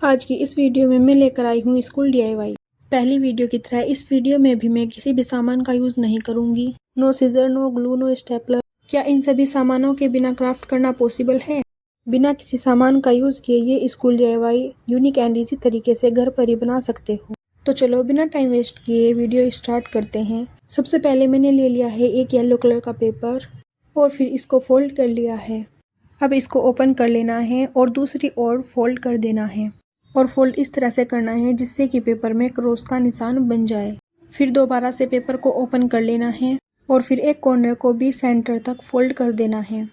आज की इस वीडियो में मैं लेकर आई हूँ स्कूल DIY। पहली वीडियो की तरह इस वीडियो में भी मैं किसी भी सामान का यूज़ नहीं करूँगी। No scissor, no glue, no stapler. क्या इन सभी सामानों के बिना क्राफ्ट करना पॉसिबल है? बिना किसी सामान का यूज़ किए ये school DIY unique and easy तरीके से घर पर ही बना सकते हो। तो चलो बिना टाइम वेस्ट किए वीडियो स्टार्ट करते हैं। सबसे पहले मैंने ले लिया है एक येलो कलर का पेपर और फिर इसको फोल्ड कर लिया है। अब इसको ओपन कर लेना है और दूसरी ओर फोल्ड कर देना है और फोल्ड इस तरह से करना है जिससे कि पेपर में क्रॉस का निशान बन जाए। फिर दोबारा से पेपर को ओपन कर लेना है और फिर एक कॉर्नर को भी सेंटर तक फोल्ड कर देना है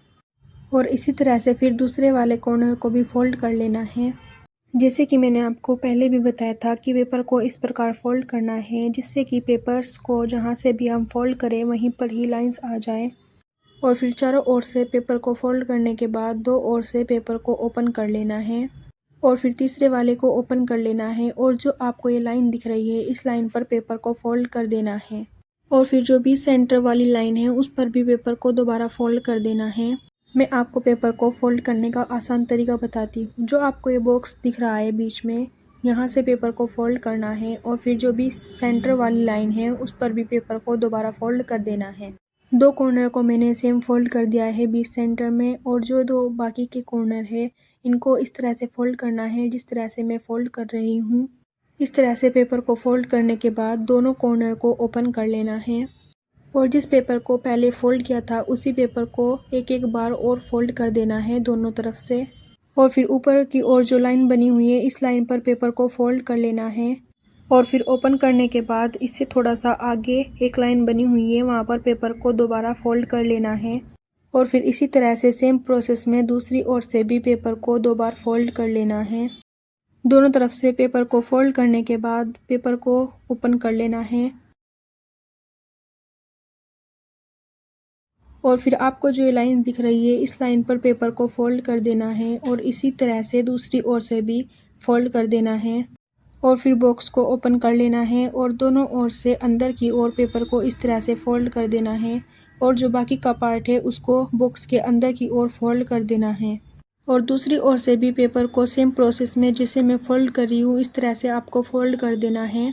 और इसी तरह से फिर दूसरे वाले कॉर्नर को भी फोल्ड कर लेना है। जैसे कि मैंने आपको पहले भी बताया था कि पेपर को इस प्रकार फोल्ड करना है जिससे कि पेपर्स को जहाँ से भी हम फोल्ड करें वहीं पर ही लाइंस आ जाए। और फिर चारों ओर से पेपर को फोल्ड करने के बाद दो ओर से पेपर को ओपन कर लेना है और फिर तीसरे वाले को ओपन कर लेना है और जो आपको ये लाइन दिख रही है इस लाइन पर पेपर को फोल्ड कर देना है और फिर जो भी सेंटर वाली लाइन है उस पर भी पेपर को दोबारा फोल्ड कर देना है। मैं आपको पेपर को फोल्ड करने का आसान तरीका बताती हूँ। जो आपको ये बॉक्स दिख रहा है बीच में, यहाँ से पेपर को फोल्ड करना है और फिर जो भी सेंटर वाली लाइन है उस पर भी पेपर को दोबारा फोल्ड कर देना है। दो कॉर्नर को मैंने सेम फोल्ड कर दिया है बीच सेंटर में और जो दो बाकी के कॉर्नर है इनको इस तरह से फोल्ड करना है जिस तरह से मैं फोल्ड कर रही हूँ। इस तरह से पेपर को फोल्ड करने के बाद दोनों कॉर्नर को ओपन कर लेना है और जिस पेपर को पहले फोल्ड किया था उसी पेपर को एक एक बार और फोल्ड कर देना है दोनों तरफ से और फिर ऊपर की ओर जो लाइन बनी हुई है इस लाइन पर पेपर को फोल्ड कर लेना है और फिर ओपन करने के बाद इससे थोड़ा सा आगे एक लाइन बनी हुई है वहाँ पर पेपर को दोबारा फोल्ड कर लेना है और फिर इसी तरह से सेम प्रोसेस में दूसरी ओर से भी पेपर को दो बार फोल्ड कर लेना है। दोनों तरफ से पेपर को फोल्ड करने के बाद पेपर को ओपन कर लेना है और फिर आपको जो लाइन दिख रही है इस लाइन पर पेपर को फोल्ड कर देना है और इसी तरह से दूसरी ओर से भी फोल्ड कर देना है और फिर बॉक्स को ओपन कर लेना है और दोनों ओर से अंदर की ओर पेपर को इस तरह से फोल्ड कर देना है और जो बाकी का पार्ट है उसको बॉक्स के अंदर की ओर फोल्ड कर देना है और दूसरी ओर से भी पेपर को सेम प्रोसेस में जैसे मैं फोल्ड कर रही हूँ इस तरह से आपको फोल्ड कर देना है।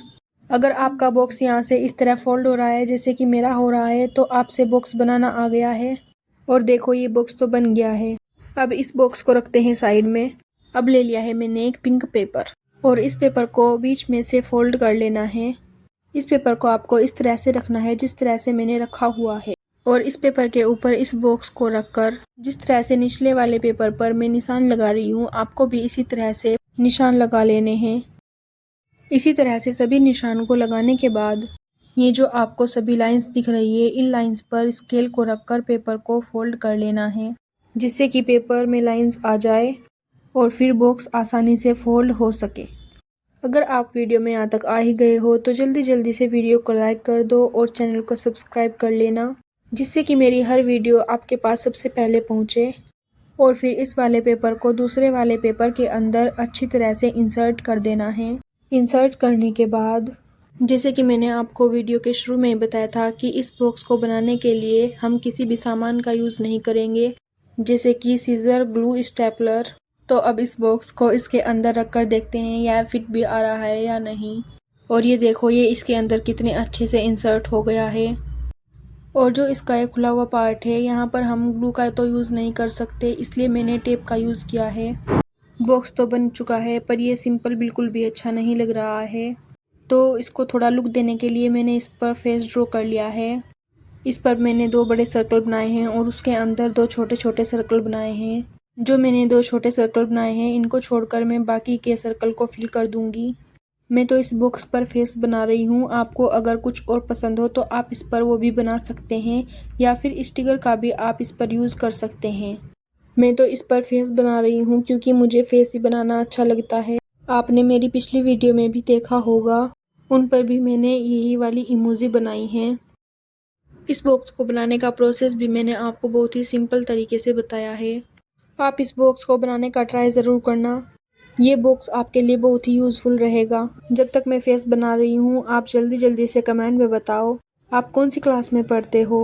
अगर आपका बॉक्स यहाँ से इस तरह फोल्ड हो रहा है जैसे कि मेरा हो रहा है तो आपसे बॉक्स बनाना आ गया है और देखो ये बॉक्स तो बन गया है। अब इस बॉक्स को रखते हैं साइड में। अब ले लिया है मैंने एक पिंक पेपर और इस पेपर को बीच में से फोल्ड कर लेना है। इस पेपर को आपको इस तरह से रखना है जिस तरह से मैंने रखा हुआ है और इस पेपर के ऊपर इस बॉक्स को रखकर जिस तरह से निचले वाले पेपर पर मैं निशान लगा रही हूँ आपको भी इसी तरह से निशान लगा लेने हैं। इसी तरह से सभी निशान को लगाने के बाद ये जो आपको सभी लाइंस दिख रही है इन लाइंस पर स्केल को रखकर पेपर को फोल्ड कर लेना है जिससे कि पेपर में लाइंस आ जाए और फिर बॉक्स आसानी से फोल्ड हो सके। अगर आप वीडियो में यहाँ तक आ ही गए हो तो जल्दी जल्दी से वीडियो को लाइक कर दो और चैनल को सब्सक्राइब कर लेना जिससे कि मेरी हर वीडियो आपके पास सबसे पहले पहुँचे। और फिर इस वाले पेपर को दूसरे वाले पेपर के अंदर अच्छी तरह से इंसर्ट कर देना है। इंसर्ट करने के बाद जैसे कि मैंने आपको वीडियो के शुरू में बताया था कि इस बॉक्स को बनाने के लिए हम किसी भी सामान का यूज़ नहीं करेंगे जैसे कि सीज़र, ग्लू, स्टेपलर। तो अब इस बॉक्स को इसके अंदर रखकर देखते हैं यह फिट भी आ रहा है या नहीं। और ये देखो ये इसके अंदर कितने अच्छे से इंसर्ट हो गया है। और जो इसका एक खुला हुआ पार्ट है यहाँ पर हम ग्लू का तो यूज़ नहीं कर सकते इसलिए मैंने टेप का यूज़ किया है। बॉक्स तो बन चुका है पर ये सिंपल बिल्कुल भी अच्छा नहीं लग रहा है तो इसको थोड़ा लुक देने के लिए मैंने इस पर फेस ड्रॉ कर लिया है। इस पर मैंने दो बड़े सर्कल बनाए हैं और उसके अंदर दो छोटे छोटे सर्कल बनाए हैं। जो मैंने दो छोटे सर्कल बनाए हैं इनको छोड़कर मैं बाकी के सर्कल को फिल कर दूंगी। मैं तो इस बॉक्स पर फेस बना रही हूँ, आपको अगर कुछ और पसंद हो तो आप इस पर वो भी बना सकते हैं या फिर स्टिकर का भी आप इस पर यूज़ कर सकते हैं। मैं तो इस पर फेस बना रही हूँ क्योंकि मुझे फेस ही बनाना अच्छा लगता है। आपने मेरी पिछली वीडियो में भी देखा होगा, उन पर भी मैंने यही वाली इमोजी बनाई हैं। इस बॉक्स को बनाने का प्रोसेस भी मैंने आपको बहुत ही सिंपल तरीके से बताया है। आप इस बॉक्स को बनाने का ट्राई ज़रूर करना। ये बॉक्स आपके लिए बहुत ही यूज़फुल रहेगा। जब तक मैं फेस बना रही हूँ आप जल्दी जल्दी से कमेंट में बताओ आप कौन सी क्लास में पढ़ते हो।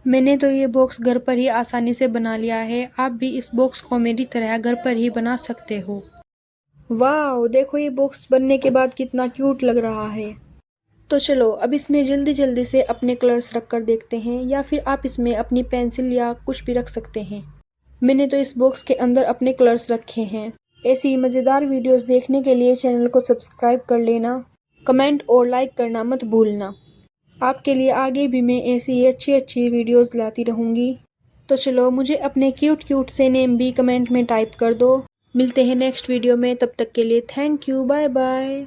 मैंने तो ये बॉक्स घर पर ही आसानी से बना लिया है, आप भी इस बॉक्स को मेरी तरह घर पर ही बना सकते हो। वाह, देखो ये बॉक्स बनने के बाद कितना क्यूट लग रहा है। तो चलो अब इसमें जल्दी जल्दी से अपने कलर्स रख कर देखते हैं, या फिर आप इसमें अपनी पेंसिल या कुछ भी रख सकते हैं। मैंने तो इस बॉक्स के अंदर अपने कलर्स रखे हैं। ऐसी मज़ेदार वीडियोस देखने के लिए चैनल को सब्सक्राइब कर लेना, कमेंट और लाइक करना मत भूलना। आपके लिए आगे भी मैं ऐसी अच्छी अच्छी वीडियोस लाती रहूँगी। तो चलो मुझे अपने क्यूट क्यूट से नेम भी कमेंट में टाइप कर दो। मिलते हैं नेक्स्ट वीडियो में, तब तक के लिए थैंक यू, बाय बाय।